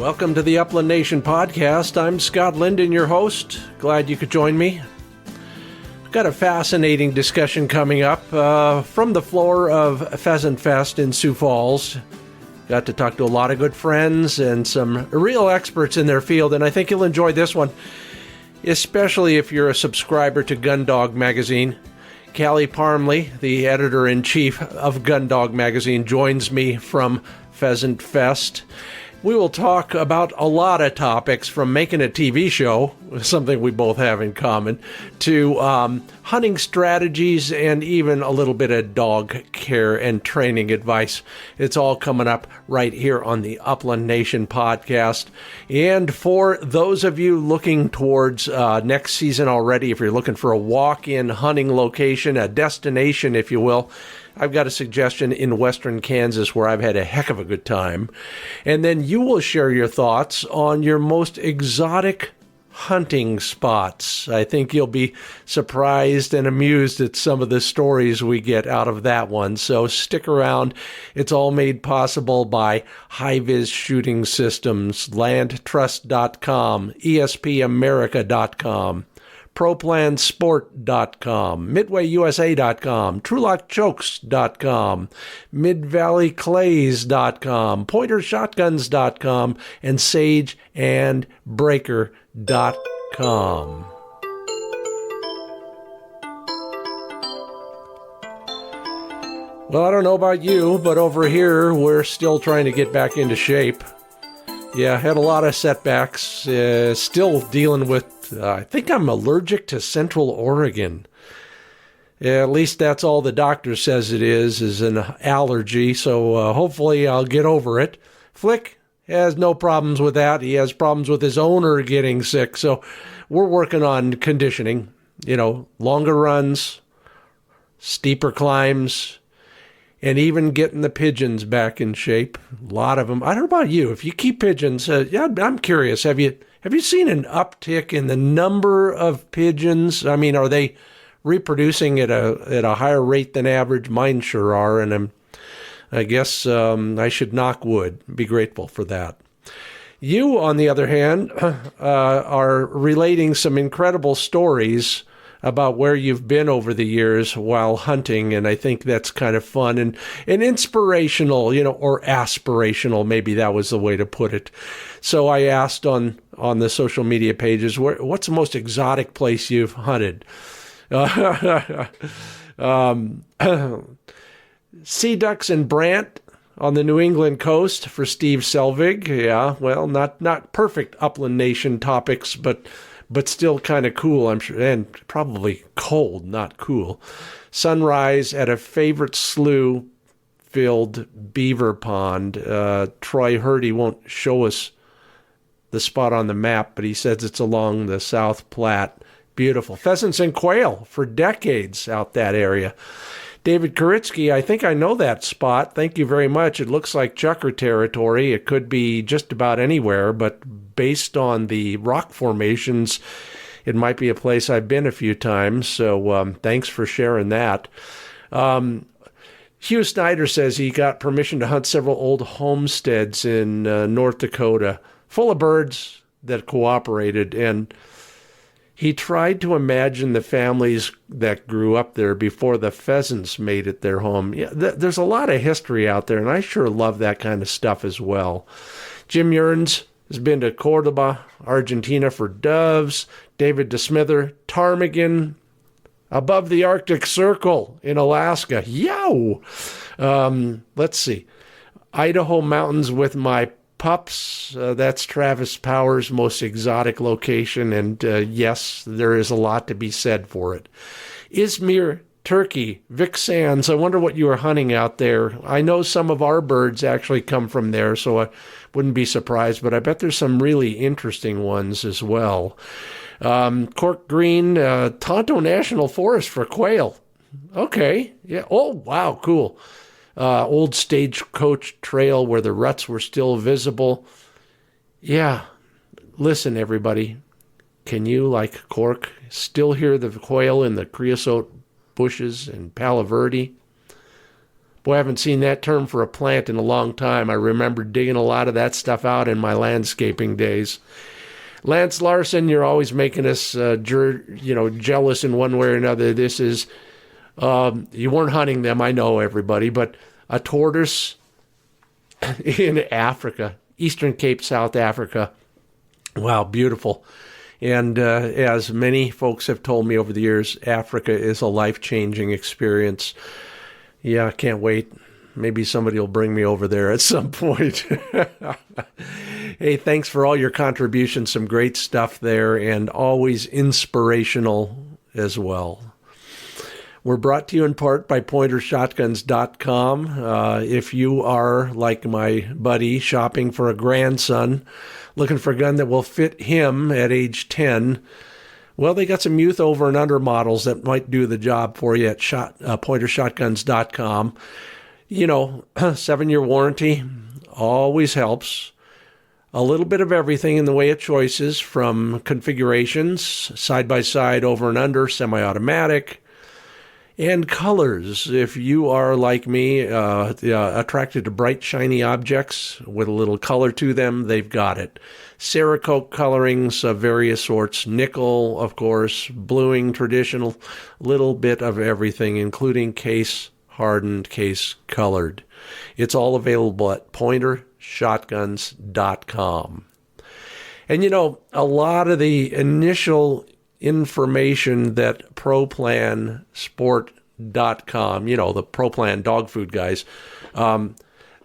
Welcome to the Upland Nation podcast. I'm Scott Linden, your host. Glad you could join me. We've got a fascinating discussion coming up from the floor of Pheasant Fest in Sioux Falls. Got to talk to a lot of good friends and some real experts in their field, and I think you'll enjoy this one, especially if you're a subscriber to Gundog Magazine. Callie Parmley, the editor-in-chief of Gundog Magazine, joins me from Pheasant Fest. We will talk about a lot of topics, from making a TV show, something we both have in common, to hunting strategies and even a little bit of dog care and training advice. It's all coming up right here on the Upland Nation podcast. And for those of you looking towards next season already, if you're looking for a walk-in hunting location, a destination, if you will, I've got a suggestion in western Kansas where I've had a heck of a good time. And then you will share your thoughts on your most exotic hunting spots. I think you'll be surprised and amused at some of the stories we get out of that one. So stick around. It's all made possible by HiViz Shooting Systems, landtrust.com, ESPAmerica.com, ProPlansport.com, MidwayUSA.com, TrulockChokes.com, MidValleyClays.com, PointerShotguns.com, and SageAndBreaker.com. Well, I don't know about you, but over here, we're still trying to get back into shape. Yeah, had a lot of setbacks, still dealing with, I think I'm allergic to Central Oregon. At least that's all the doctor says it is an allergy, so hopefully I'll get over it. Flick has no problems with that. He has problems with his owner getting sick, so we're working on conditioning, longer runs, steeper climbs, and even getting the pigeons back in shape. A lot of them. I don't know about you. If you keep pigeons, I'm curious. Have you seen an uptick in the number of pigeons? I mean, are they reproducing at a higher rate than average? Mine sure are, and I guess I should knock wood. Be grateful for that. You, on the other hand, are relating some incredible stories about where you've been over the years while hunting, and I think that's kind of fun and inspirational, or aspirational, maybe that was the way to put it. So I asked on the social media pages, what's the most exotic place you've hunted? Sea ducks and brant on the New England coast for Steve Selvig. Yeah, well, not perfect Upland Nation topics, but still kind of cool, I'm sure, and probably cold, not cool. Sunrise at a favorite slough-filled beaver pond. Troy Hurdy won't show us the spot on the map, but he says it's along the South Platte. Beautiful. Pheasants and quail for decades out that area. David Koritsky, I think I know that spot. Thank you very much. It looks like chukar territory. It could be just about anywhere, but based on the rock formations, it might be a place I've been a few times. So thanks for sharing that. Hugh Snyder says he got permission to hunt several old homesteads in North Dakota, full of birds that cooperated, and he tried to imagine the families that grew up there before the pheasants made it their home. Yeah, there's a lot of history out there, and I sure love that kind of stuff as well. Jim Yearns has been to Cordoba, Argentina for doves. David DeSmither, ptarmigan, above the Arctic Circle in Alaska. Yow! Let's see. Idaho mountains with my pups. That's Travis Power's most exotic location, and yes, there is a lot to be said for it. Izmir, Turkey, Vic Sands. I wonder what you were hunting out there. I know some of our birds actually come from there, so I wouldn't be surprised, but I bet there's some really interesting ones as well. Cork Green, Tonto National Forest for quail. Okay. Yeah. Oh, wow. Cool. Old Stagecoach Trail where the ruts were still visible. Yeah. Listen, everybody. Can you, like Cork, still hear the quail in the creosote bushes and Palo Verde? Boy, I haven't seen that term for a plant in a long time. I remember digging a lot of that stuff out in my landscaping days. Lance Larson, you're always making us jealous in one way or another. This is, you weren't hunting them, I know, everybody, but a tortoise in Africa, Eastern Cape, South Africa. Wow, beautiful. And as many folks have told me over the years, Africa is a life-changing experience. Yeah, I can't wait. Maybe somebody will bring me over there at some point. Hey, thanks for all your contributions. Some great stuff there, and always inspirational as well. We're brought to you in part by PointerShotguns.com. If you are, like my buddy, shopping for a grandson, looking for a gun that will fit him at age 10, well, they got some youth over and under models that might do the job for you at PointerShotguns.com. 7-year warranty always helps. A little bit of everything in the way of choices, from configurations, side-by-side, over and under, semi-automatic, and colors. If you are like me, attracted to bright, shiny objects with a little color to them, they've got it. Cerakote colorings of various sorts, nickel, of course, bluing, traditional, little bit of everything, including case-hardened, case-colored. It's all available at PointerShotguns.com. And a lot of the initial information that ProPlanSport.com, the Pro Plan dog food guys,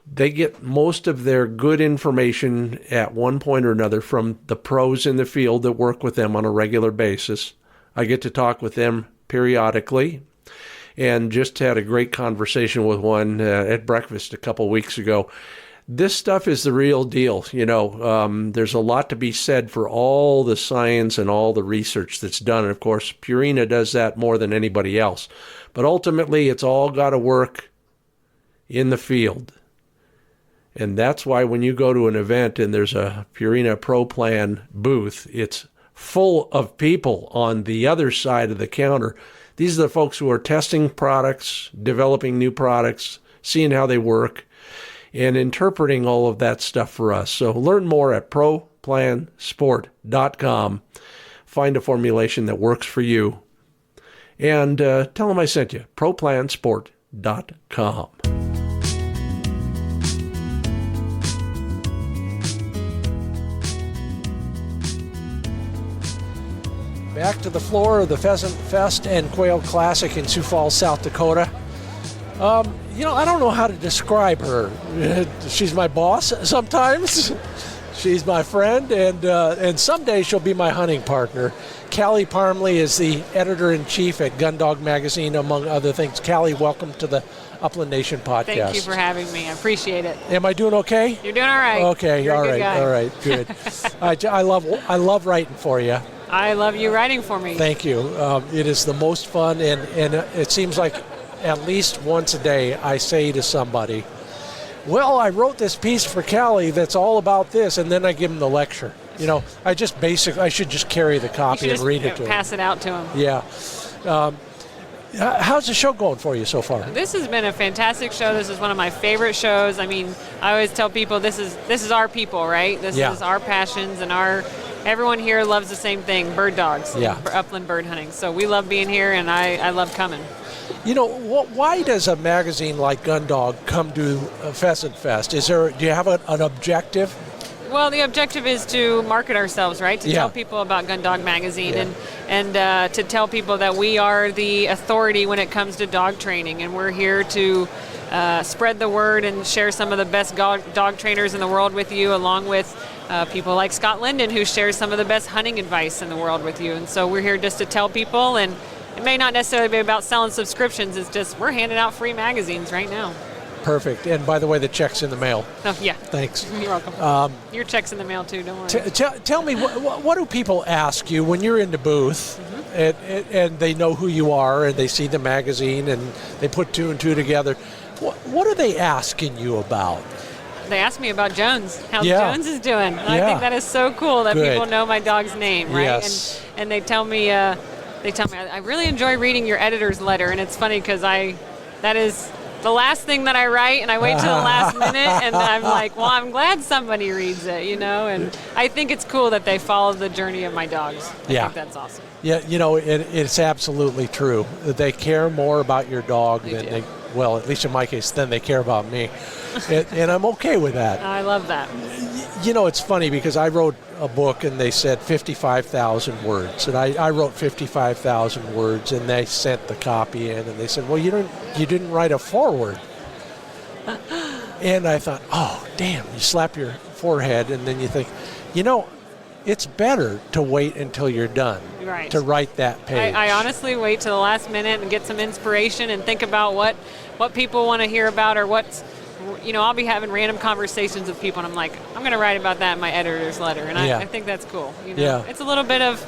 they get most of their good information at one point or another from the pros in the field that work with them on a regular basis. I get to talk with them periodically, and just had a great conversation with one at breakfast a couple weeks ago. This stuff is the real deal. There's a lot to be said for all the science and all the research that's done. And of course, Purina does that more than anybody else. But ultimately, it's all got to work in the field. And that's why when you go to an event and there's a Purina Pro Plan booth, it's full of people on the other side of the counter. These are the folks who are testing products, developing new products, seeing how they work, and interpreting all of that stuff for us. So learn more at ProPlanSport.com. Find a formulation that works for you. And tell them I sent you. ProPlanSport.com. Back to the floor of the Pheasant Fest and Quail Classic in Sioux Falls, South Dakota. I don't know how to describe her. She's my boss sometimes. She's my friend, and someday she'll be my hunting partner. Callie Parmley is the editor-in-chief at Gundog Magazine, among other things. Callie, welcome to the Upland Nation podcast. Thank you for having me. I appreciate it. Am I doing okay? You're doing all right. Okay, You're all a good right, guy. all right, good. I love writing for you. I love you writing for me. Thank you. It is the most fun, and it seems like at least once a day I say to somebody, well, I wrote this piece for Callie that's all about this, and then I give them the lecture. I should just carry the copy and read it to them. Pass it out to them. Yeah. How's the show going for you so far? This has been a fantastic show. This is one of my favorite shows. I mean, I always tell people this is our people, right? This is our passions, and everyone here loves the same thing, bird dogs, upland bird hunting. So we love being here, and I love coming. Why does a magazine like Gundog come to Pheasant Fest? Do you have an objective? Well, the objective is to market ourselves, right? To tell people about Gundog Magazine and to tell people that we are the authority when it comes to dog training, and we're here to spread the word and share some of the best dog trainers in the world with you, along with people like Scott Linden, who shares some of the best hunting advice in the world with you. And so we're here just to tell people, and it may not necessarily be about selling subscriptions. It's just we're handing out free magazines right now. Perfect. And by the way, the check's in the mail. Oh, yeah. Thanks. You're welcome. Your check's in the mail, too. Don't worry. Tell me, what do people ask you when you're in the booth and they know who you are and they see the magazine and they put two and two together? What are they asking you about? They ask me about Jones, how Jones is doing. And I think that is so cool that people know my dog's name, right? Yes. And they tell me, I really enjoy reading your editor's letter. And it's funny because that is the last thing that I write, and I wait till the last minute, and I'm like, well, I'm glad somebody reads it, and I think it's cool that they follow the journey of my dogs. I think that's awesome. Yeah, it's absolutely true. They care more about your dog than well, at least in my case, than they care about me. and I'm okay with that. I love that. It's funny because I wrote a book and they said 55,000 words. And I wrote 55,000 words and they sent the copy in and they said, well, you didn't write a foreword. And I thought, oh, damn, you slap your forehead and then you think, it's better to wait until you're done to write that page. I honestly wait till the last minute and get some inspiration and think about what people want to hear about or what's, I'll be having random conversations with people and I'm like, I'm going to write about that in my editor's letter. And I think that's cool. It's a little bit of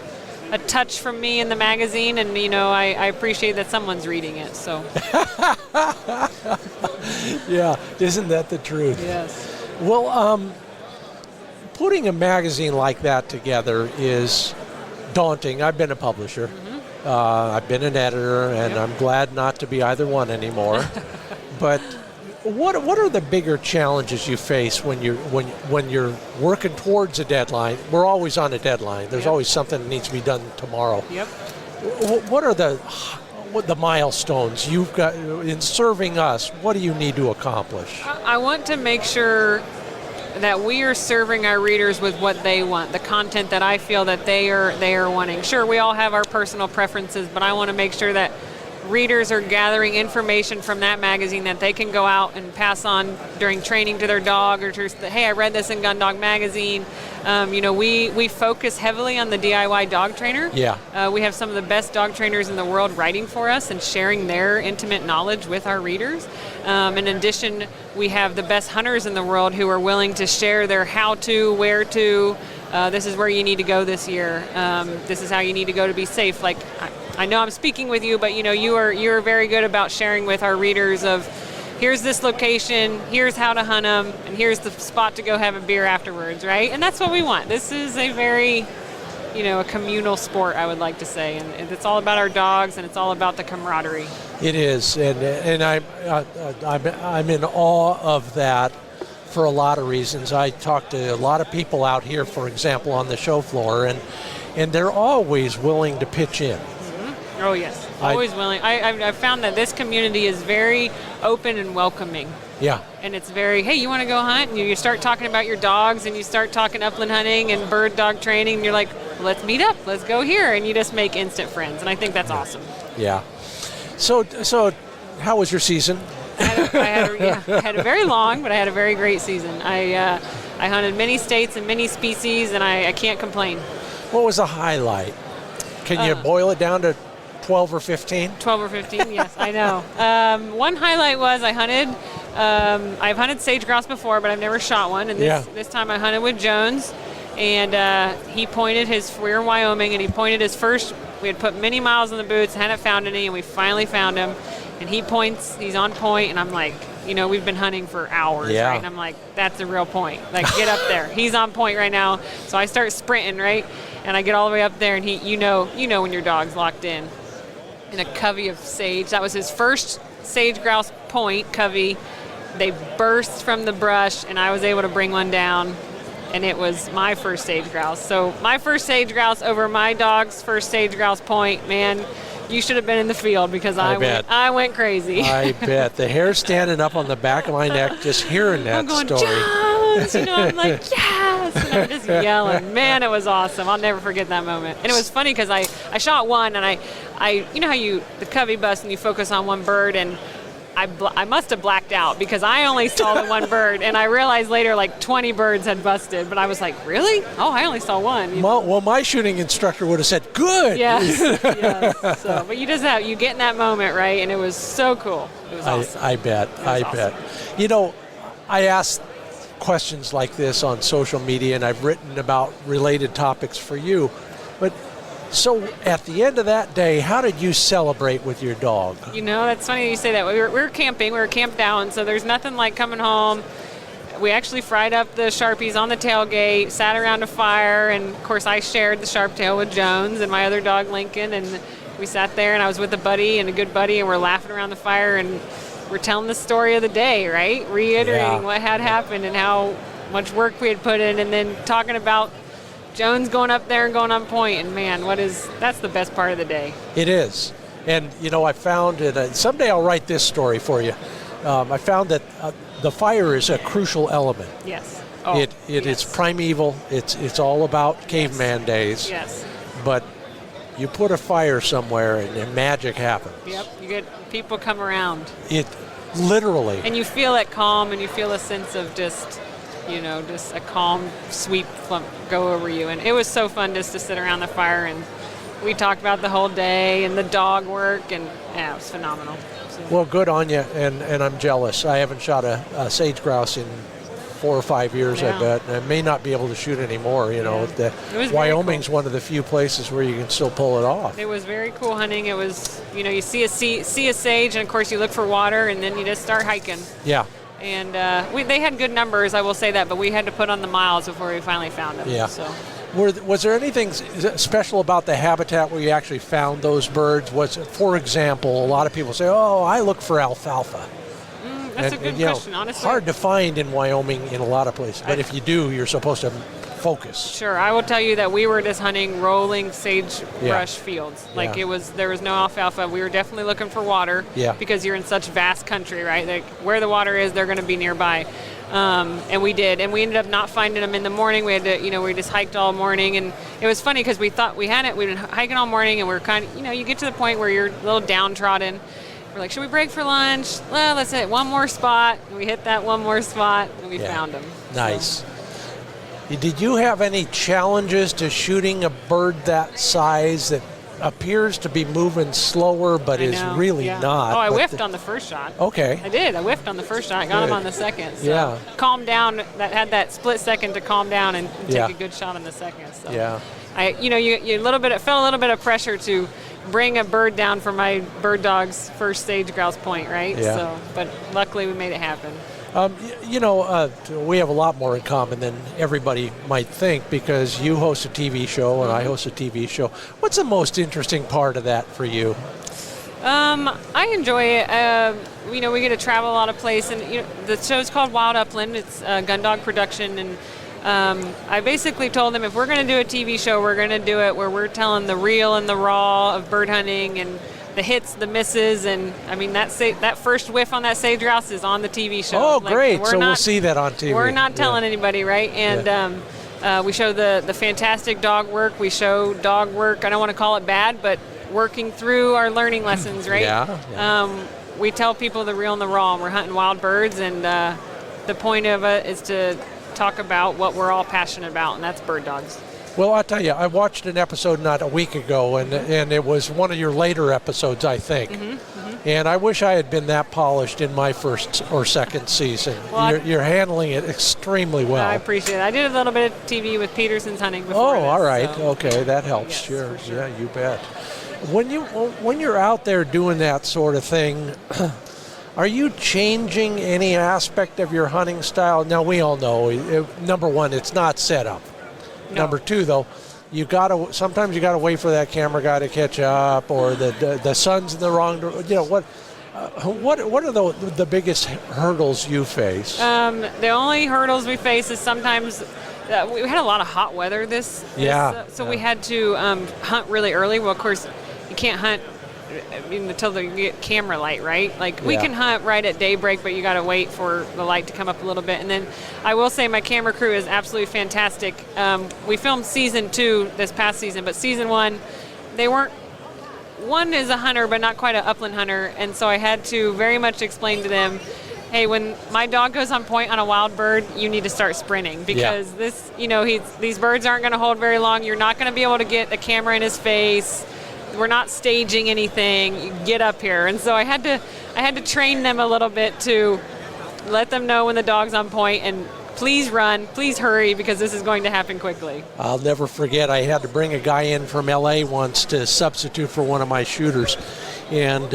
a touch from me in the magazine and, I appreciate that someone's reading it. So. Yeah, isn't that the truth? Yes. Well, putting a magazine like that together is daunting. I've been a publisher. Mm-hmm. I've been an editor, and I'm glad not to be either one anymore. But what are the bigger challenges you face when you're working towards a deadline? We're always on a deadline. There's always something that needs to be done tomorrow. Yep. What are the milestones you've got in serving us? What do you need to accomplish? I want to make sure that we are serving our readers with what they want, the content that I feel that they are wanting. Sure, we all have our personal preferences, but I want to make sure that readers are gathering information from that magazine that they can go out and pass on during training to their dog, or hey, I read this in Gun Dog Magazine. We focus heavily on the DIY dog trainer. Yeah. We have some of the best dog trainers in the world writing for us and sharing their intimate knowledge with our readers. In addition, we have the best hunters in the world who are willing to share their how-to, where-to. This is where you need to go this year. This is how you need to go to be safe. Like, I know I'm speaking with you, but you're very good about sharing with our readers of, here's this location, here's how to hunt them, and here's the spot to go have a beer afterwards, right? And that's what we want. This is a very, a communal sport, I would like to say, and it's all about our dogs, and it's all about the camaraderie. It is, and I'm in awe of that for a lot of reasons. I talk to a lot of people out here, for example, on the show floor, and they're always willing to pitch in. Mm-hmm. Oh, yes. Always willing. I've found that this community is very open and welcoming. Yeah. And it's very, hey, you want to go hunt? And you start talking about your dogs, and you start talking upland hunting and bird dog training, and you're like, well, let's meet up. Let's go here. And you just make instant friends. And I think that's awesome. Yeah. So how was your season? I had a very long, but I had a very great season. I hunted many states and many species, and I can't complain. What was the highlight? Can you boil it down to 12 or 15? 12 or 15, yes, I know. One highlight was I hunted, I've hunted sage grouse before, but I've never shot one. And this time I hunted with Jones, and we were in Wyoming, and he pointed his first, we had put many miles in the boots, hadn't found any, and we finally found him. And he points, he's on point, and I'm like, we've been hunting for hours, right? And I'm like, that's the real point. Like, get up there. He's on point right now. So I start sprinting, right? And I get all the way up there, and you know when your dog's locked in a covey of sage. That was his first sage grouse point covey. They burst from the brush, and I was able to bring one down, and it was my first sage grouse. So my first sage grouse over my dog's first sage grouse point, man. You should have been in the field because I went crazy. I bet. The hair standing up on the back of my neck just hearing that I'm going, story. Jones! I'm like, yes! And I'm just yelling. Man, it was awesome. I'll never forget that moment. And it was funny because I shot one, and I you know how the covey bust and you focus on one bird, and I must have blacked out because I only saw the one bird, and I realized later like 20 birds had busted, but I was like, really? Oh, I only saw one. Well, my shooting instructor would have said, good. Yes. So, but you get in that moment, right? And it was so cool. It was awesome. I bet. I ask questions like this on social media, and I've written about related topics for you, but so at the end of that day, how did you celebrate with your dog? That's funny that you say that. We were camping. We were camped out, so there's nothing like coming home. We actually fried up the Sharpies on the tailgate, sat around a fire, and of course I shared the Sharp tail with Jones and my other dog Lincoln, and we sat there, and I was with a buddy and a good buddy, and we're laughing around the fire, and we're telling the story of the day, right? Reiterating what had happened and how much work we had put in, and then talking about Jones going up there and going on point. And man, that's the best part of the day. It is. And, I found it, someday I'll write this story for you. I found that the fire is a crucial element. Yes. It is primeval. It's all about caveman days. Yes. But you put a fire somewhere and magic happens. Yep. You get people come around. It literally. And you feel it calm, and you feel a sense of just a calm sweep go over you. And it was so fun just to sit around the fire, and we talked about the whole day and the dog work, and it was phenomenal. So. Well, good on you, and I'm jealous. I haven't shot a sage grouse in 4 or 5 years, I bet. And I may not be able to shoot anymore. Wyoming's one of the few places where you can still pull it off. It was very cool hunting. It was, you see a sage, and of course you look for water, and then you just start hiking. Yeah. And they had good numbers, I will say that, but we had to put on the miles before we finally found them. Yeah. So. Was there anything special about the habitat where you actually found those birds? For example, a lot of people say, "Oh, I look for alfalfa." That's a good question, honestly. Hard to find in Wyoming in a lot of places, but if you do, you're supposed to focus. Sure, I will tell you that we were just hunting rolling sagebrush fields. Like there was no alfalfa. We were definitely looking for water because you're in such vast country, right? Like where the water is, they're going to be nearby. And we did, and we ended up not finding them in the morning. We had to, we just hiked all morning, and it was funny because we thought we'd been hiking all morning, and we're kind of, you get to the point where you're a little downtrodden. We're like, should we break for lunch? Well, let's hit one more spot. And we hit that one more spot, and we found them. Nice. So. Did you have any challenges to shooting a bird that size that appears to be moving slower but is really not? Oh, I whiffed on the first shot. Okay. I did. I whiffed on the first shot. I got him on the second. So calm down. That had that split second to calm down and take a good shot on the second. So you felt a little bit of pressure to bring a bird down for my bird dog's first sage grouse point, right? Yeah. So, but luckily we made it happen. We have a lot more in common than everybody might think because you host a TV show and I host a TV show. What's the most interesting part of that for you? I enjoy it. We get to travel a lot of places, and the show's called Wild Upland. It's a gun dog production, and I basically told them if we're going to do a TV show, we're going to do it where we're telling the real and the raw of bird hunting and the hits, the misses, and I mean that first whiff on that sage grouse is on the TV show. Oh, great! So we'll see that on TV. We're not telling anybody, right? And we show the fantastic dog work. We show dog work. I don't want to call it bad, but working through our learning lessons, right? We tell people the real and the raw. We're hunting wild birds, and the point of it is to talk about what we're all passionate about, and that's bird dogs. Well, I'll tell you, I watched an episode not a week ago, and it was one of your later episodes, I think. And I wish I had been that polished in my first or second season. Well, you're handling it extremely well. I appreciate it. I did a little bit of TV with Peterson's hunting before. Oh, all right. So. Okay, that helps. Yes, sure. For sure. Yeah, you bet. When you're out there doing that sort of thing, are you changing any aspect of your hunting style? Now, we all know, number one, it's not set up. No. Number two, though, sometimes you gotta wait for that camera guy to catch up, or the sun's in the wrong. What are the biggest hurdles you face? The only hurdles we face is sometimes we had a lot of hot weather so we had to hunt really early. Well, of course, you can't hunt until you get camera light, right? Like we can hunt right at daybreak, but you got to wait for the light to come up a little bit. And then I will say my camera crew is absolutely fantastic. We filmed season 2 this past season, but season 1, one is a hunter, but not quite an upland hunter. And so I had to very much explain to them, hey, when my dog goes on point on a wild bird, you need to start sprinting because these birds aren't going to hold very long. You're not going to be able to get a camera in his face. We're not staging anything. You get up here. And so I had to train them a little bit to let them know when the dog's on point and please run, please hurry because this is going to happen quickly. I'll never forget I had to bring a guy in from LA once to substitute for one of my shooters. And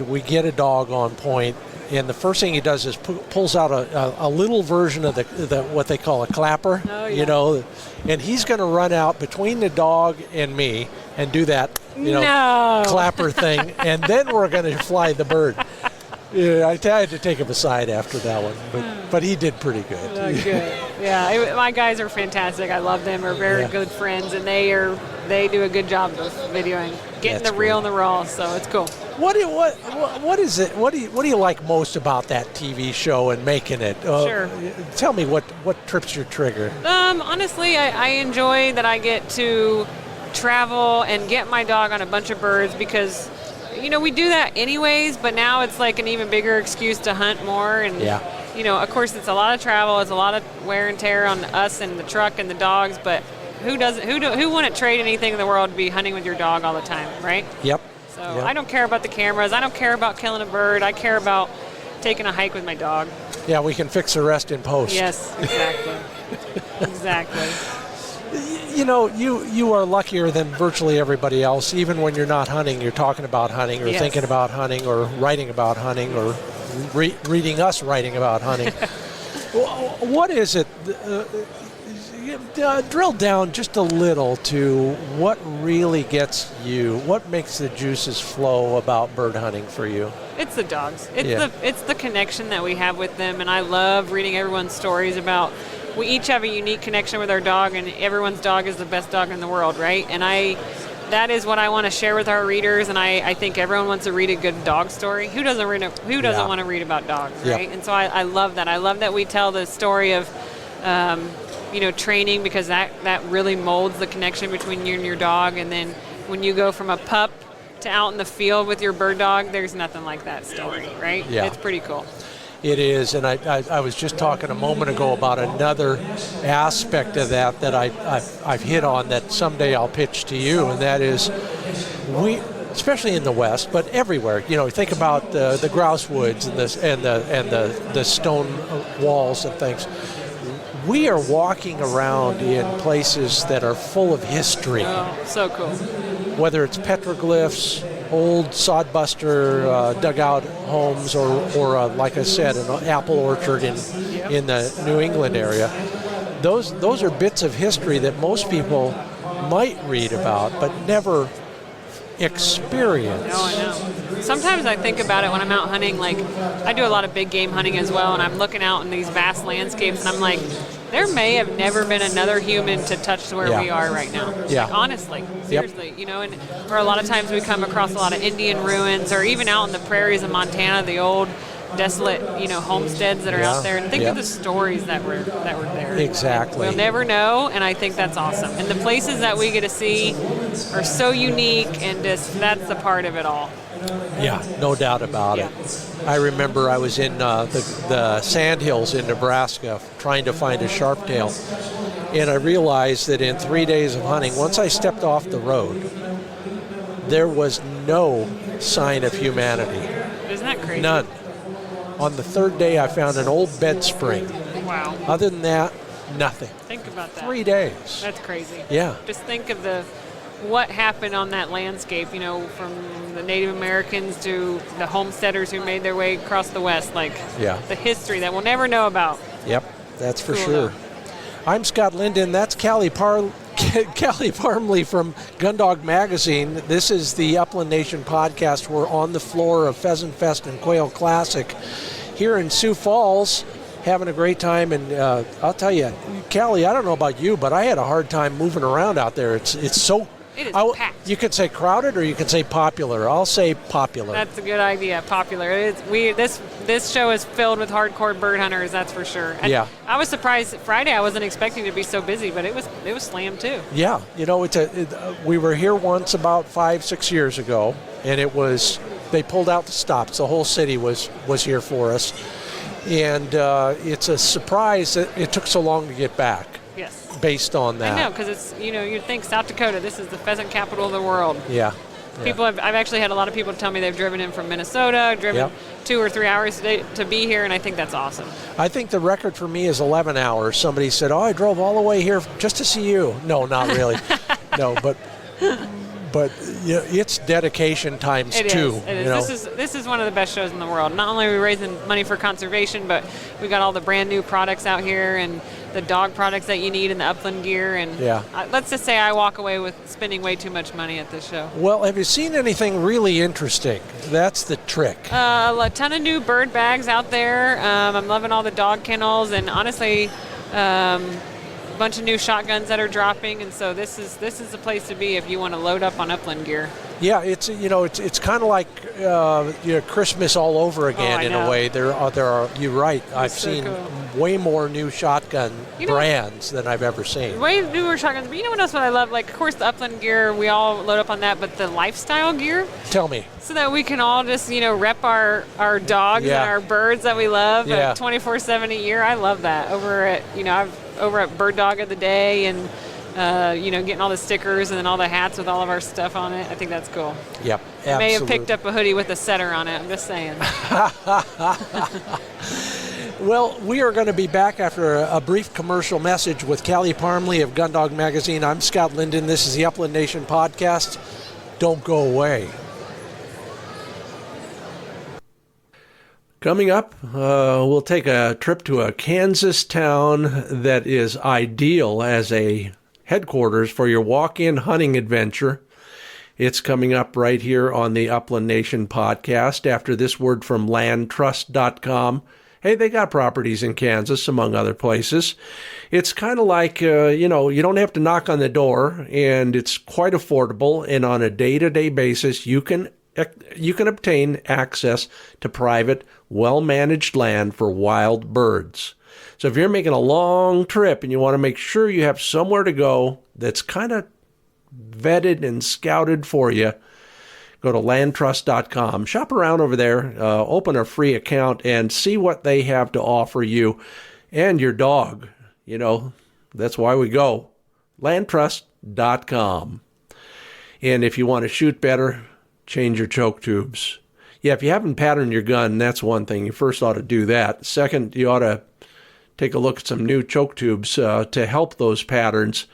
we get a dog on point, and the first thing he does is pulls out a little version of the what they call a clapper, and he's going to run out between the dog and me and do that clapper thing, and then we're going to fly the bird. Yeah, I had to take him aside after that one, but he did pretty good. Good. Yeah, my guys are fantastic. I love them. We're very good friends, and they do a good job of videoing, getting the real and the raw. So it's cool. What is it? What do you like most about that TV show and making it? Sure. Tell me what trips your trigger. Honestly, I enjoy that I get to travel and get my dog on a bunch of birds because, we do that anyways, but now it's like an even bigger excuse to hunt more. And, of course, it's a lot of travel. It's a lot of wear and tear on us and the truck and the dogs, but who wouldn't trade anything in the world to be hunting with your dog all the time, right? Yep. So I don't care about the cameras. I don't care about killing a bird. I care about taking a hike with my dog. Yeah, we can fix the rest in post. Yes, exactly. Exactly. You are luckier than virtually everybody else. Even when you're not hunting, you're talking about hunting or thinking about hunting or writing about hunting or reading us writing about hunting. What is it? Drill down just a little to what really gets you, what makes the juices flow about bird hunting for you? It's the dogs. It's the connection that we have with them, and I love reading everyone's stories about. We each have a unique connection with our dog, and everyone's dog is the best dog in the world, right? And that is what I want to share with our readers, and I think everyone wants to read a good dog story. Who doesn't want to read about dogs, right? And so I love that. I love that we tell the story of training, because that really molds the connection between you and your dog. And then when you go from a pup to out in the field with your bird dog, there's nothing like that story, right? Yeah. It's pretty cool. It is, and I was just talking a moment ago about another aspect of that I've hit on that someday I'll pitch to you, and that is we, especially in the West, but everywhere. Think about the grouse woods and the stone walls and things. We are walking around in places that are full of history. Oh, so cool. Whether it's petroglyphs, old sodbuster dugout homes, or like I said, an apple orchard in the New England area. Those are bits of history that most people might read about, but never experience. No, I know. Sometimes I think about it when I'm out hunting. Like, I do a lot of big game hunting as well, and I'm looking out in these vast landscapes, and I'm like, there may have never been another human to touch where we are right now. Yeah. Like, honestly, seriously, or a lot of times we come across a lot of Indian ruins, or even out in the prairies of Montana, the old desolate, homesteads that are out there, and think of the stories that were there. Exactly. We'll never know, and I think that's awesome. And the places that we get to see are so unique, and that's the part of it all. Yeah, no doubt about it. I remember I was in the Sandhills in Nebraska trying to find a sharptail, and I realized that in 3 days of hunting, once I stepped off the road, there was no sign of humanity. Isn't that crazy? None. On the third day, I found an old bed spring. Wow. Other than that, nothing. Think about that. 3 days. That's crazy. Yeah. Just think of what happened on that landscape, from the Native Americans to the homesteaders who made their way across the West, the history that we'll never know about. Yep, that's for cool sure. Though. I'm Scott Linden. That's Callie Parmley from Gundog Magazine. This is the Upland Nation podcast. We're on the floor of Pheasant Fest and Quail Classic here in Sioux Falls, having a great time. And I'll tell you, Callie, I don't know about you, but I had a hard time moving around out there. It's so... It is packed. You could say crowded or you could say popular. I'll say popular. That's a good idea, popular. This show is filled with hardcore bird hunters, that's for sure. And I was surprised Friday. I wasn't expecting to be so busy, but it was slammed too. Yeah, we were here once about 5-6 years ago, and they pulled out the stops. The whole city was here for us, and it's a surprise that it took so long to get back. Yes. Based on that. I know, because it's, you'd think South Dakota, this is the pheasant capital of the world. Yeah. I've actually had a lot of people tell me they've driven in from Minnesota, 2 or 3 hours to be here, and I think that's awesome. I think the record for me is 11 hours. Somebody said, I drove all the way here just to see you. No, not really. No, but it's dedication times two. It is. This is one of the best shows in the world. Not only are we raising money for conservation, but we got all the brand new products out here, and the dog products that you need in the upland gear. And let's just say I walk away with spending way too much money at this show. Well, have you seen anything really interesting? That's the trick. A ton of new bird bags out there. I'm loving all the dog kennels, and honestly, a bunch of new shotguns that are dropping. And so this is the place to be if you want to load up on upland gear. Yeah, it's kind of like Christmas all over again in a way. There are you're right. I've seen way more new shotgun brands than I've ever seen. Way newer shotguns. But you know what else I love? Like, of course, the upland gear, we all load up on that, but the lifestyle gear. Tell me. So that we can all just rep our dogs and our birds that we love 24/7 a year. I love that. Over at Bird Dog of the Day and. Getting all the stickers and then all the hats with all of our stuff on it. I think that's cool. Yep, absolutely. I may have picked up a hoodie with a setter on it. I'm just saying. Well, we are going to be back after a brief commercial message with Callie Parmley of Gundog Magazine. I'm Scott Linden. This is the Upland Nation Podcast. Don't go away. Coming up, we'll take a trip to a Kansas town that is ideal as a headquarters for your walk-in hunting adventure. It's coming up right here on the Upland Nation Podcast after this word from landtrust.com. Hey, they got properties in Kansas, among other places. It's kind of like, you don't have to knock on the door, and it's quite affordable, and on a day-to-day basis, you can obtain access to private, well-managed land for wild birds. So if you're making a long trip and you want to make sure you have somewhere to go that's kind of vetted and scouted for you, go to landtrust.com. Shop around over there, open a free account, and see what they have to offer you and your dog. That's why we go. Landtrust.com. And if you want to shoot better, change your choke tubes. Yeah, if you haven't patterned your gun, that's one thing. You first ought to do that. Second, you ought to take a look at some new choke tubes to help those patterns.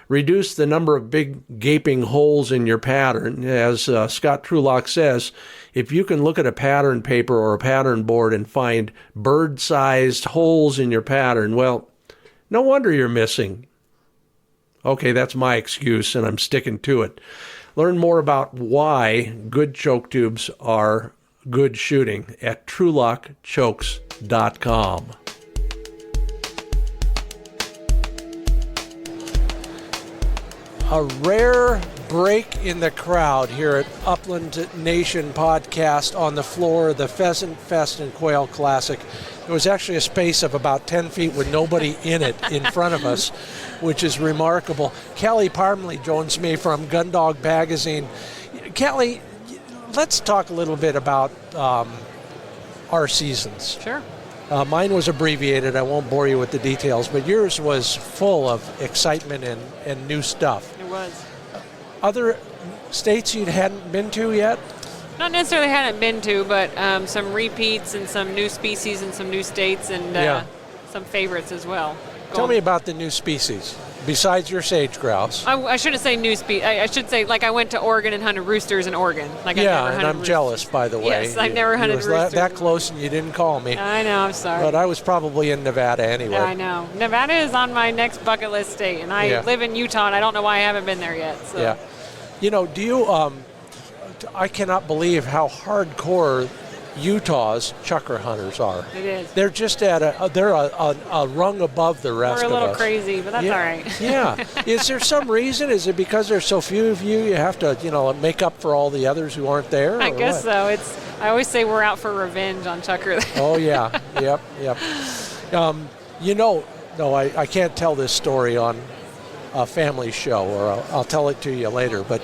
Reduce the number of big gaping holes in your pattern. As Scott Trulock says, if you can look at a pattern paper or a pattern board and find bird-sized holes in your pattern, well, no wonder you're missing. Okay, that's my excuse, and I'm sticking to it. Learn more about why good choke tubes are good shooting at TrulockChokes.com. A rare break in the crowd here at Upland Nation Podcast on the floor of the Pheasant Fest and Quail Classic. There was actually a space of about 10 feet with nobody in it in front of us, which is remarkable. Callie Parmley joins me from Gundog Magazine. Callie, let's talk a little bit about our seasons. Sure. Mine was abbreviated. I won't bore you with the details, but yours was full of excitement and new stuff. It was. Other states you hadn't been to yet? Not necessarily hadn't been to, but some repeats and some new species and some new states and some favorites as well. Tell me about the new species, besides your sage grouse. I shouldn't say new species. I should say, like, I went to Oregon and hunted roosters in Oregon. Like, yeah, and I'm jealous, by the way. Yes, I've never hunted roosters. That close and you didn't call me. I know, I'm sorry. But I was probably in Nevada anyway. Yeah, I know. Nevada is on my next bucket list state, and I live in Utah, and I don't know why I haven't been there yet. So. Yeah. Do you, I cannot believe how hardcore Utah's chukar hunters are. It is. They're just at a rung above the rest of us. We're a little crazy, but that's all right. Yeah. Is there some reason? Is it because there's so few of you have to, make up for all the others who aren't there? I guess so. I always say we're out for revenge on chukar. Oh, yeah. Yep. No, I can't tell this story on a family show, or I'll tell it to you later, but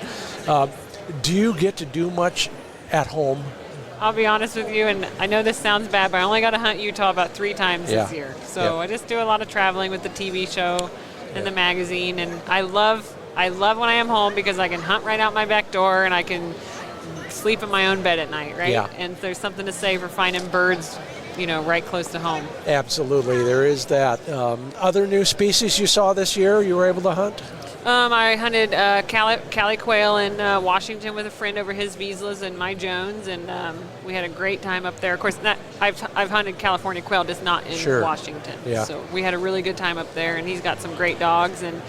do you get to do much at home? I'll be honest with you, and I know this sounds bad, but I only got to hunt Utah about 3 times this year. So I just do a lot of traveling with the TV show and the magazine, and I love when I am home because I can hunt right out my back door and I can sleep in my own bed at night, right? Yeah. And there's something to say for finding birds, right close to home. Absolutely, there is that. Other new species you saw this year you were able to hunt? I hunted Cali quail in Washington with a friend over his Vizslas and my Jones, and we had a great time up there. Of course, I've hunted California quail, just not in Washington. Yeah. So we had a really good time up there, and he's got some great dogs. And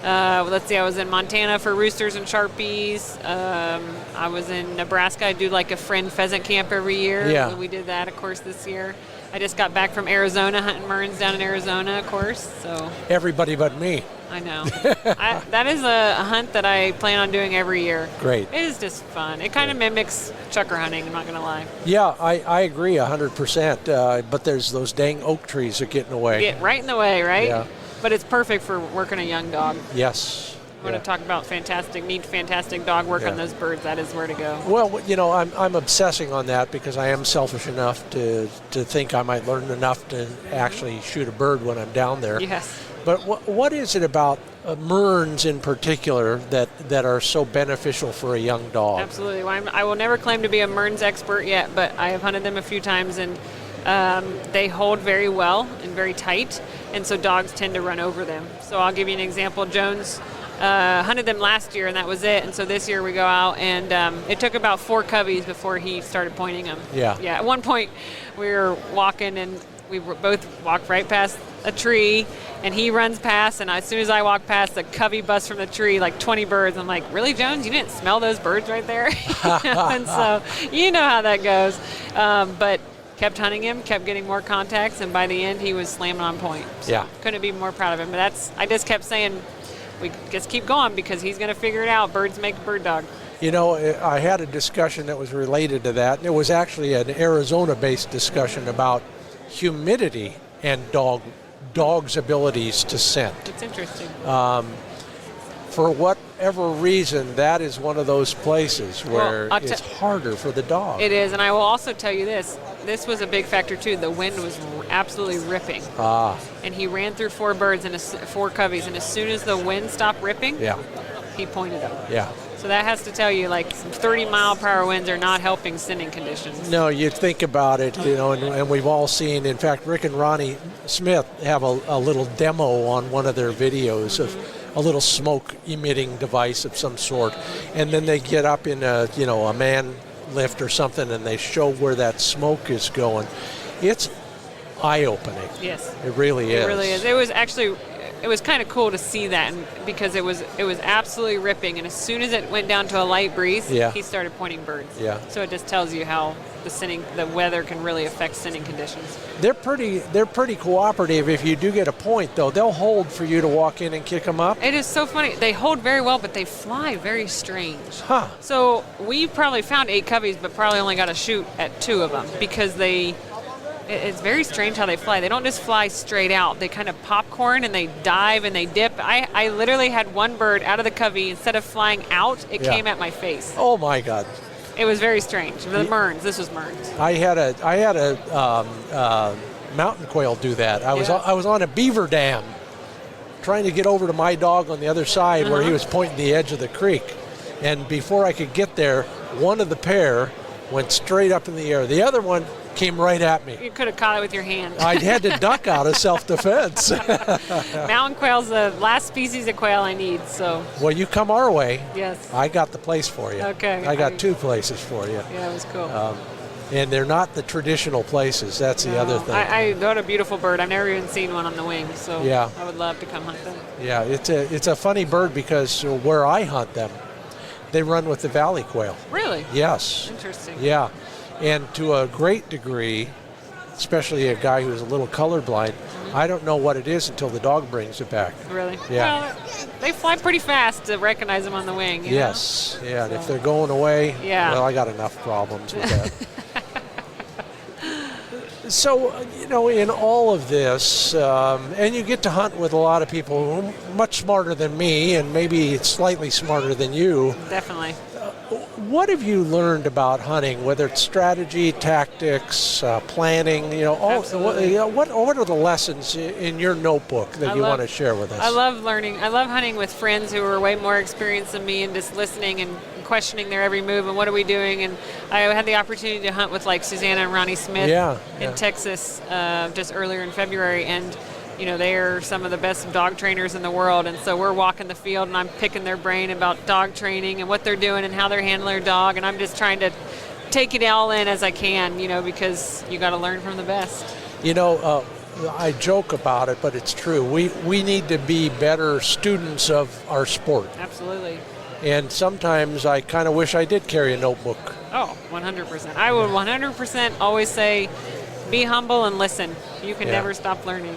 let's see, I was in Montana for roosters and sharpies. I was in Nebraska. I do like a friend pheasant camp every year. Yeah. We did that, of course, this year. I just got back from Arizona, hunting Merns down in Arizona, of course. So Everybody but me. I know. That is a hunt that I plan on doing every year. Great. It is just fun. It kind of mimics chucker hunting, I'm not going to lie. Yeah, I agree 100%. But there's those dang oak trees that get in the way. Get right in the way, right? Yeah. But it's perfect for working a young dog. Yes. I want to talk about fantastic dog work on those birds. That is where to go. Well, I'm obsessing on that because I am selfish enough to think I might learn enough to actually shoot a bird when I'm down there. Yes. But what is it about Merns in particular that are so beneficial for a young dog? Absolutely. Well, I will never claim to be a Merns expert yet, but I have hunted them a few times, and they hold very well and very tight, and so dogs tend to run over them. So I'll give you an example. Jones hunted them last year, and that was it. And so this year we go out, and it took about 4 coveys before he started pointing them. Yeah. Yeah. At one point, we were walking, and we both walked right past a tree, and he runs past, and as soon as I walk past, the covey busts from the tree, like 20 birds. I'm like, really, Jones? You didn't smell those birds right there? And so you know how that goes. But kept hunting him, kept getting more contacts, and by the end, he was slamming on point. So yeah. Couldn't be more proud of him. But I just kept saying, we just keep going because he's going to figure it out. Birds make a bird dog. I had a discussion that was related to that. It was actually an Arizona-based discussion about humidity and dogs' abilities to scent. It's interesting. For whatever reason, that is one of those places where it's harder for the dog. It is, and I will also tell you this. This was a big factor, too. The wind was absolutely ripping. And he ran through 4 birds and 4 coveys, and as soon as the wind stopped ripping, he pointed them. Yeah. So that has to tell you, like, 30-mile-per-hour winds are not helping scenting conditions. No, you think about it, and we've all seen, in fact, Rick and Ronnie Smith have a little demo on one of their videos of a little smoke-emitting device of some sort, and then they get up in a man lift or something, and they show where that smoke is going. It's eye-opening. Yes. It really is. It really is. It was kind of cool to see that, because it was absolutely ripping, and as soon as it went down to a light breeze, he started pointing birds. Yeah. So it just tells you how the weather can really affect scenting conditions. They're pretty cooperative. If you do get a point, though, they'll hold for you to walk in and kick them up. It is so funny. They hold very well, but they fly very strange. Huh. So we probably found 8 coveys, but probably only got a shoot at 2 of them because it's very strange how they fly. They don't just fly straight out. They kind of popcorn and they dive and they dip. I literally had one bird out of the covey. Instead of flying out, it came at my face. Oh my God. It was very strange. The Merns. This was Merns. I had a mountain quail do that. I was on a beaver dam trying to get over to my dog on the other side where he was pointing the edge of the creek. And before I could get there, one of the pair went straight up in the air. The other one came right at me. You could have caught it with your hand. I had to duck out of self-defense. Mountain quail's the last species of quail I need, so. Well, you come our way. Yes. I got the place for you. Okay. I got 2 places for you. Yeah, it was cool. And they're not the traditional places. That's the other thing. I got a beautiful bird. I've never even seen one on the wing, so I would love to come hunt them. Yeah, it's a funny bird because where I hunt them, they run with the valley quail. Really? Yes. Interesting. Yeah. And to a great degree, especially a guy who's a little colorblind, I don't know what it is until the dog brings it back. Really? Yeah. Well, they fly pretty fast to recognize them on the wing. Yes. Yeah. And if they're going away, well, I got enough problems with that. So, in all of this, and you get to hunt with a lot of people who are much smarter than me and maybe slightly smarter than you. Definitely. What have you learned about hunting, whether it's strategy, tactics, planning, what are the lessons in your notebook that you want to share with us? I love learning. I love hunting with friends who are way more experienced than me and just listening and questioning their every move and what are we doing. And I had the opportunity to hunt with like Susanna and Ronnie Smith in Texas just earlier in February, and they're some of the best dog trainers in the world, and so we're walking the field and I'm picking their brain about dog training and what they're doing and how they're handling their dog, and I'm just trying to take it all in as I can, because you got to learn from the best. I joke about it, but it's true. We need to be better students of our sport. Absolutely. And sometimes I kind of wish I did carry a notebook. Oh, 100%. I would 100% always say, be humble and listen. You can never stop learning.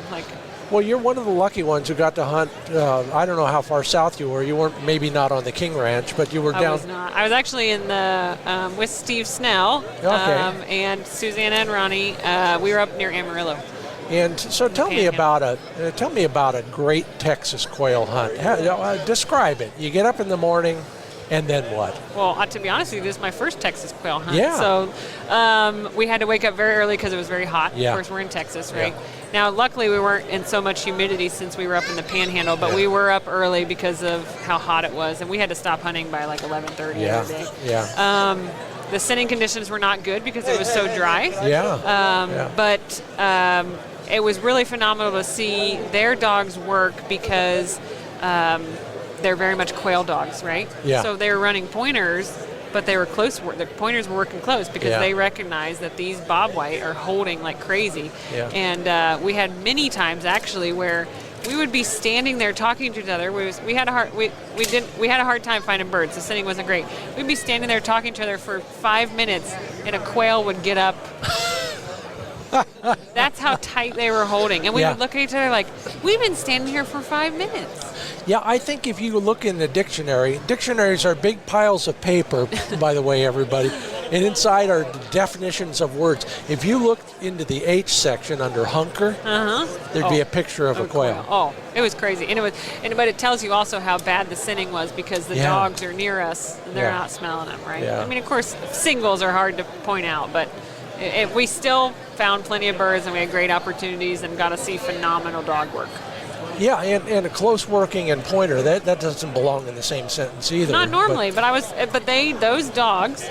Well, you're one of the lucky ones who got to hunt. I don't know how far south you were. You weren't maybe not on the King Ranch, but you were down. I was not. I was actually in the with Steve Snell and Susanna and Ronnie. We were up near Amarillo. And so tell me about a great Texas quail hunt. Describe it. You get up in the morning, and then what? Well, to be honest with you, this is my first Texas quail hunt. Yeah. So we had to wake up very early because it was very hot. Yeah. Of course, we're in Texas, right? Yeah. Now, luckily, we weren't in so much humidity since we were up in the Panhandle, but we were up early because of how hot it was, and we had to stop hunting by like 11:30 every day. Yeah. The sitting conditions were not good because it was so dry. Yeah. But it was really phenomenal to see their dogs work because they're very much quail dogs, right? Yeah. So they were running pointers, but they were close. The pointers were working close because they recognized that these bobwhite are holding like crazy. Yeah. And we had many times actually where we would be standing there talking to each other. We had a hard time finding birds. The sitting wasn't great. We'd be standing there talking to each other for 5 minutes, and a quail would get up. That's how tight they were holding. And we would look at each other like, we've been standing here for 5 minutes. Yeah, I think if you look in the dictionaries are big piles of paper, by the way, everybody, and inside are definitions of words. If you look into the H section under hunker, there'd be a picture of a quail. Oh, it was crazy. But it tells you also how bad the sitting was because the dogs are near us and they're not smelling them, right? Yeah. I mean, of course, singles are hard to point out, but we still found plenty of birds and we had great opportunities and got to see phenomenal dog work. Yeah, and a close working and pointer, that doesn't belong in the same sentence either. Not normally, but those dogs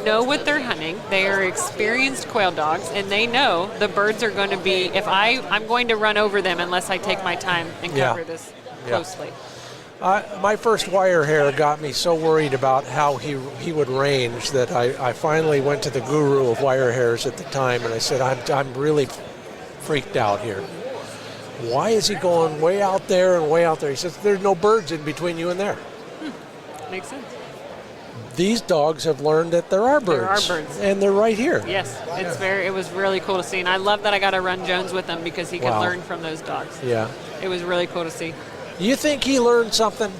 know what they're hunting. They are experienced quail dogs, and they know the birds are going to be, I'm going to run over them unless I take my time and cover this closely. My first wire hair got me so worried about how he would range that I finally went to the guru of wire hairs at the time, and I said, I'm really freaked out here. Why is he going way out there and way out there? He says, there's no birds in between you and there. Makes sense. These dogs have learned that there are birds. There are birds. And they're right here. Yes, it was really cool to see. And I love that I got to run Jones with him because he could learn from those dogs. Yeah. It was really cool to see. You think he learned something?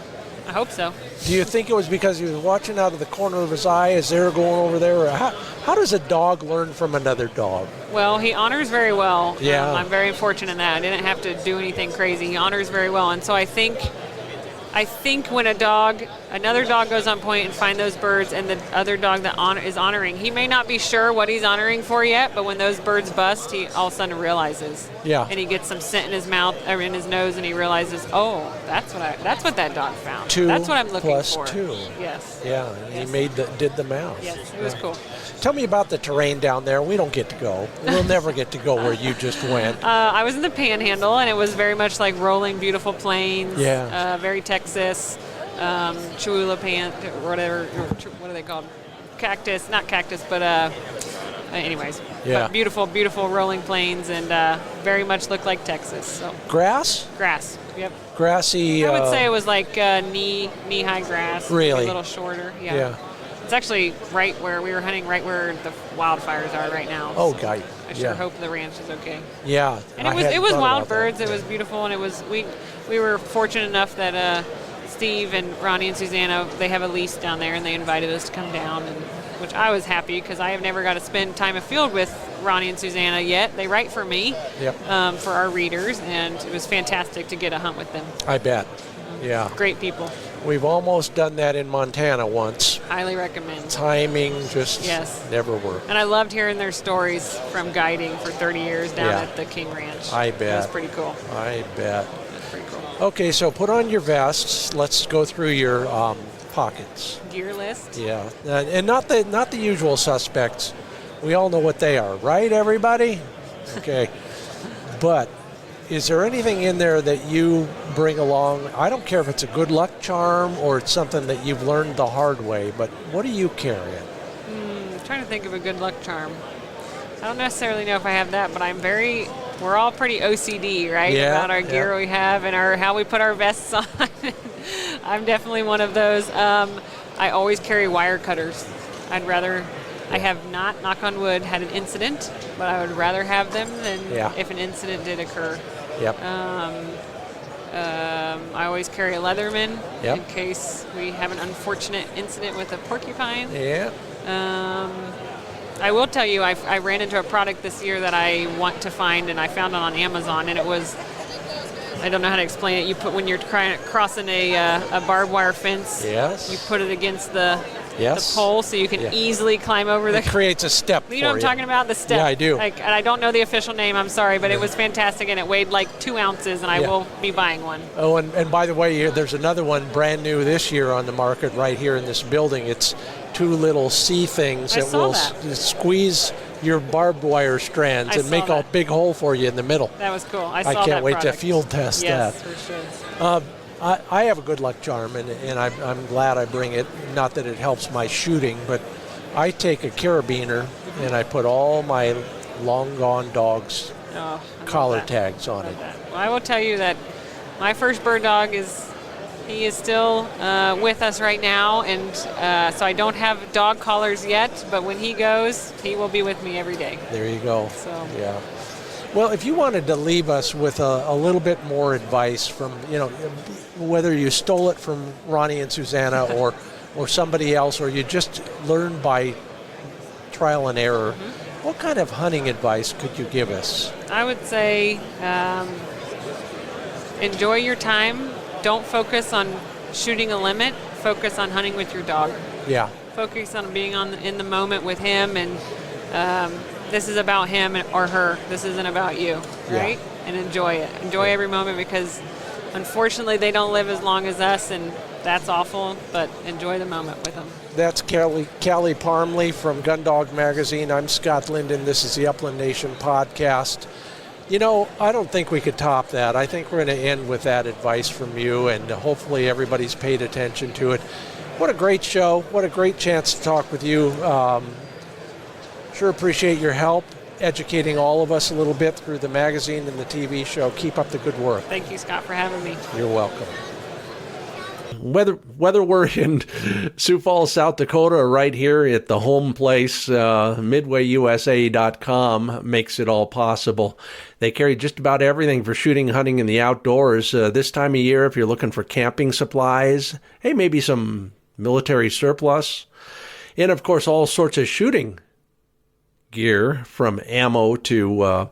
I hope so. Do you think it was because he was watching out of the corner of his eye as they were going over there? Or how does a dog learn from another dog? Well, he honors very well. Yeah. I'm very fortunate in that. I didn't have to do anything crazy. He honors very well. And so I think when another dog goes on point and find those birds and the other dog that is honoring, he may not be sure what he's honoring for yet, but when those birds bust, he all of a sudden realizes. Yeah. And he gets some scent in his mouth or in his nose and he realizes, oh, that's what that dog found. That's what I'm looking for. 2 + 2. Yes. Yeah, and he did the math. Yes, it was cool. Tell me about the terrain down there. We don't get to go. We'll never get to go where you just went. I was in the Panhandle, and it was very much like rolling, beautiful plains. Yeah. Very Texas. Cholula whatever. What are they called? Cactus, not cactus, but anyways. Yeah. But beautiful, beautiful rolling plains, and very much looked like Texas. So. Grass? Grass. Yep. Grassy. I would say it was like knee-high grass. Really? A little shorter. Yeah. It's actually right where we were hunting, right where the wildfires are right now. Oh, God. I sure hope the ranch is okay. Yeah. And it was wild birds. It was beautiful, and it was we were fortunate enough that Steve and Ronnie and Susanna, they have a lease down there, and they invited us to come down, and which I was happy because I have never got to spend time afield with Ronnie and Susanna yet. They write for me for our readers, and it was fantastic to get a hunt with them. I bet. Yeah. Great people. We've almost done that in Montana once. Highly recommend. Timing just never worked. And I loved hearing their stories from guiding for 30 years down at the King Ranch. I bet. That was pretty cool. I bet. That's pretty cool. Okay, so put on your vests. Let's go through your pockets. Gear list? Yeah, and not the usual suspects. We all know what they are, right, everybody? Okay. But is there anything in there that you bring along? I don't care if it's a good luck charm or it's something that you've learned the hard way, but what are you carrying? I'm trying to think of a good luck charm. I don't necessarily know if I have that, but we're all pretty OCD, right? Yeah, about our gear we have and how we put our vests on. I'm definitely one of those. I always carry wire cutters. I have not, knock on wood, had an incident, but I would rather have them than if an incident did occur. Yep. I always carry a Leatherman Yep. in case we have an unfortunate incident with a porcupine. Yeah. I will tell you, I ran into a product this year that I want to find, and I found it on Amazon, and it was, I don't know how to explain it. You put, when you're crossing a barbed wire fence, Yes. you put it against the Yes. pole so you can easily climb over It creates a step You know what I'm talking about? The step. Yeah, I do. And I don't know the official name, I'm sorry, but it was fantastic, and it weighed like 2 ounces, and I will be buying one. Oh, and by the way, there's another one brand new this year on the market right here in this building. It's 2 little C things that will squeeze your barbed wire strands and make a big hole for you in the middle. That was cool. I can't wait to field test that. Yes, for sure. I have a good luck charm, and I'm glad I bring it. Not that it helps my shooting, but I take a carabiner and I put all my long gone dogs' collar tags on it. Well, I will tell you that my first bird dog is still with us right now, and so I don't have dog collars yet, but when he goes, he will be with me every day. There you go. So. Yeah. Well, if you wanted to leave us with a little bit more advice from, whether you stole it from Ronnie and Susanna or somebody else, or you just learned by trial and error, what kind of hunting advice could you give us? I would say enjoy your time. Don't focus on shooting a limit. Focus on hunting with your dog. Yeah. Focus on being in the moment with him, and this is about him or her. This isn't about you, right? Yeah. And enjoy it. Enjoy every moment, because unfortunately they don't live as long as us, and that's awful, but enjoy the moment with them. That's Callie Parmley from Gundog Magazine. I'm Scott Linden. This is the Upland Nation podcast. I don't think we could top that. I think we're going to end with that advice from you, and hopefully everybody's paid attention to it. What a great show. What a great chance to talk with you. Sure appreciate your help educating all of us a little bit through the magazine and the TV show. Keep up the good work. Thank you, Scott, for having me. You're welcome. Whether we're in Sioux Falls, South Dakota, or right here at the home place, MidwayUSA.com makes it all possible. They carry just about everything for shooting, hunting, and the outdoors. This time of year, if you're looking for camping supplies, maybe some military surplus, and of course all sorts of shooting gear, from ammo to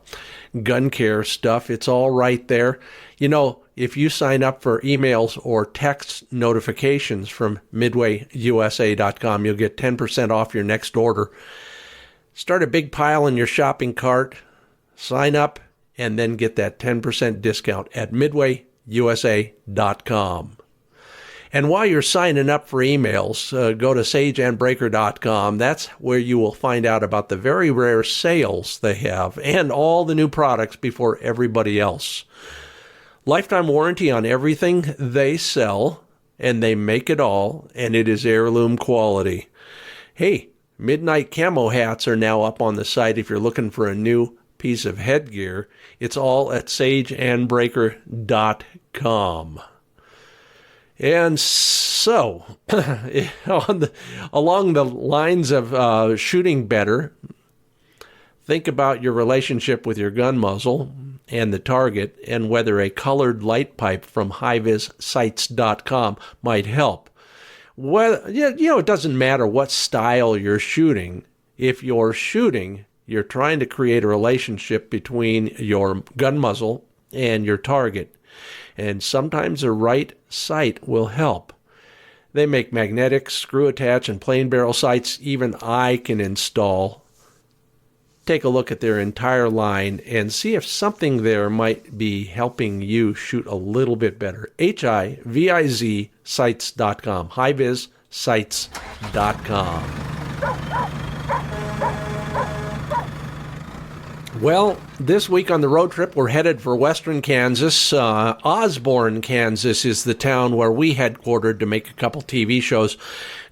gun care stuff. It's all right there. If you sign up for emails or text notifications from MidwayUSA.com, you'll get 10% off your next order. Start a big pile in your shopping cart, sign up, and then get that 10% discount at MidwayUSA.com. And while you're signing up for emails, go to sageandbreaker.com. That's where you will find out about the very rare sales they have and all the new products before everybody else. Lifetime warranty on everything they sell, and they make it all, and it is heirloom quality. Hey, midnight camo hats are now up on the site if you're looking for a new piece of headgear. It's all at sageandbreaker.com. And so, along the lines of shooting better, think about your relationship with your gun muzzle and the target, and whether a colored light pipe from HiVizSights.com might help. Well, it doesn't matter what style you're shooting. If you're shooting, you're trying to create a relationship between your gun muzzle and your target. And sometimes the right sight will help. They make magnetic, screw attach, and plain barrel sights even I can install. Take a look at their entire line and see if something there might be helping you shoot a little bit better. HiViz sights.com. HiVizSights.com. Well, this week on the road trip, we're headed for western Kansas. Osborne, Kansas is the town where we headquartered to make a couple TV shows.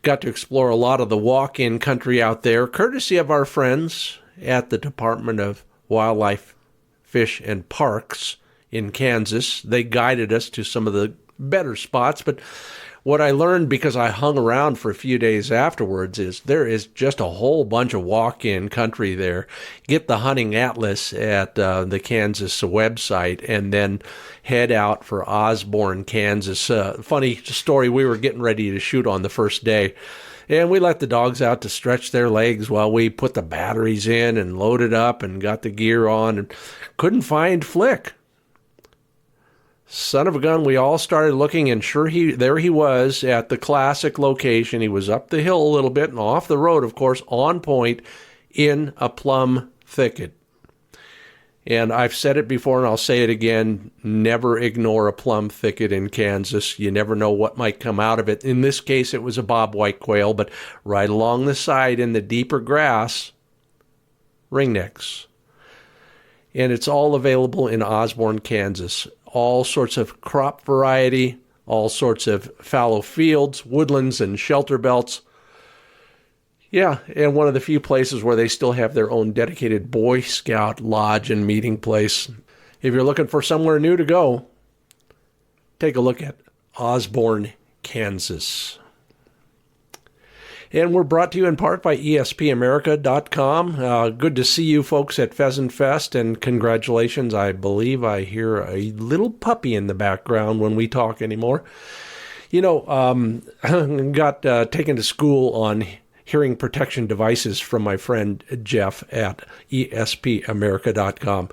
Got to explore a lot of the walk-in country out there, courtesy of our friends at the Department of Wildlife, Fish, and Parks in Kansas. They guided us to some of the better spots, but what I learned, because I hung around for a few days afterwards, is there is just a whole bunch of walk-in country there. Get the hunting atlas at the Kansas website and then head out for Osborne, Kansas. Funny story, we were getting ready to shoot on the first day, and we let the dogs out to stretch their legs while we put the batteries in and loaded up and got the gear on, and couldn't find Flick. Son of a gun, we all started looking, and there he was at the classic location. He was up the hill a little bit and off the road, of course, on point in a plum thicket. And I've said it before, and I'll say it again, never ignore a plum thicket in Kansas. You never know what might come out of it. In this case, it was a bobwhite quail, but right along the side in the deeper grass, ringnecks. And it's all available in Osborne, Kansas. All sorts of crop variety, all sorts of fallow fields, woodlands, and shelter belts. Yeah, and one of the few places where they still have their own dedicated Boy Scout lodge and meeting place. If you're looking for somewhere new to go, take a look at Osborne, Kansas. And we're brought to you in part by ESPAmerica.com. Good to see you folks at Pheasant Fest, and congratulations. I believe I hear a little puppy in the background when we talk anymore. You know, got taken to school on hearing protection devices from my friend Jeff at ESPAmerica.com.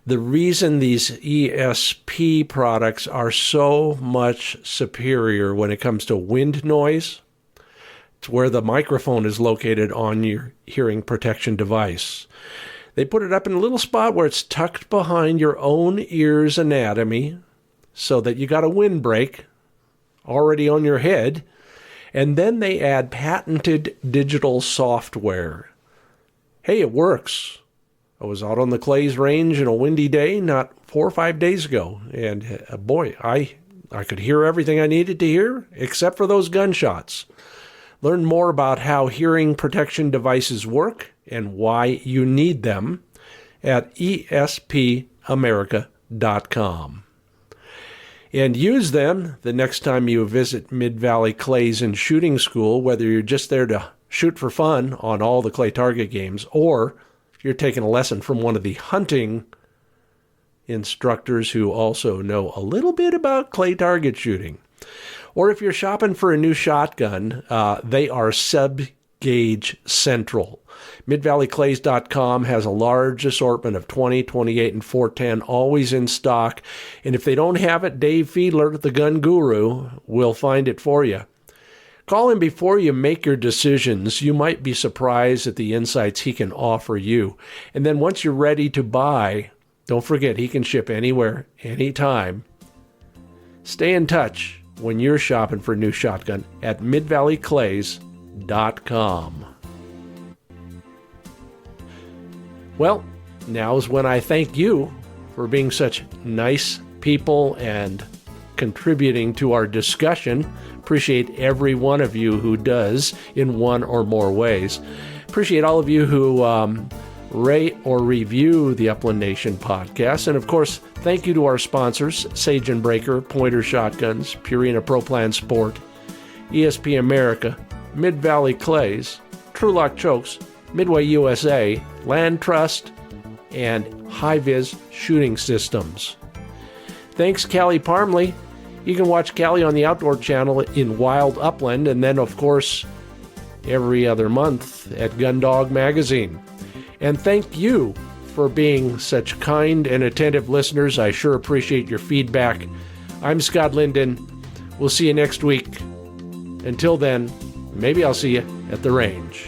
The reason these ESP products are so much superior when it comes to wind noise, it's where the microphone is located on your hearing protection device. They put it up in a little spot where it's tucked behind your own ear's anatomy so that you got a windbreak already on your head. And then they add patented digital software. Hey, it works. I was out on the Clays Range in a windy day not 4 or 5 days ago. And boy, I could hear everything I needed to hear except for those gunshots. Learn more about how hearing protection devices work and why you need them at ESPAmerica.com. And use them the next time you visit Mid-Valley Clays and Shooting School, whether you're just there to shoot for fun on all the clay target games, or if you're taking a lesson from one of the hunting instructors who also know a little bit about clay target shooting. Or if you're shopping for a new shotgun, they are sub-gauge central. MidValleyClays.com has a large assortment of 20, 28, and 410 always in stock. And if they don't have it, Dave Fiedler, the gun guru, will find it for you. Call him before you make your decisions. You might be surprised at the insights he can offer you. And then once you're ready to buy, don't forget he can ship anywhere, anytime. Stay in touch when you're shopping for a new shotgun at MidValleyClays.com. Well, now is when I thank you for being such nice people and contributing to our discussion. Appreciate every one of you who does in one or more ways. Appreciate all of you who rate or review the Upland Nation podcast. And of course, thank you to our sponsors, Sage & Breaker, Pointer Shotguns, Purina Pro Plan Sport, ESPAmerica, Mid-Valley Clays, TrulockChokes, Midway USA, Land Trust, and HiViz Shooting Systems. Thanks, Callie Parmley. You can watch Callie on the Outdoor Channel in Wild Upland, and then, of course, every other month at Gundog Magazine. And thank you for being such kind and attentive listeners. I sure appreciate your feedback. I'm Scott Linden. We'll see you next week. Until then, maybe I'll see you at the range.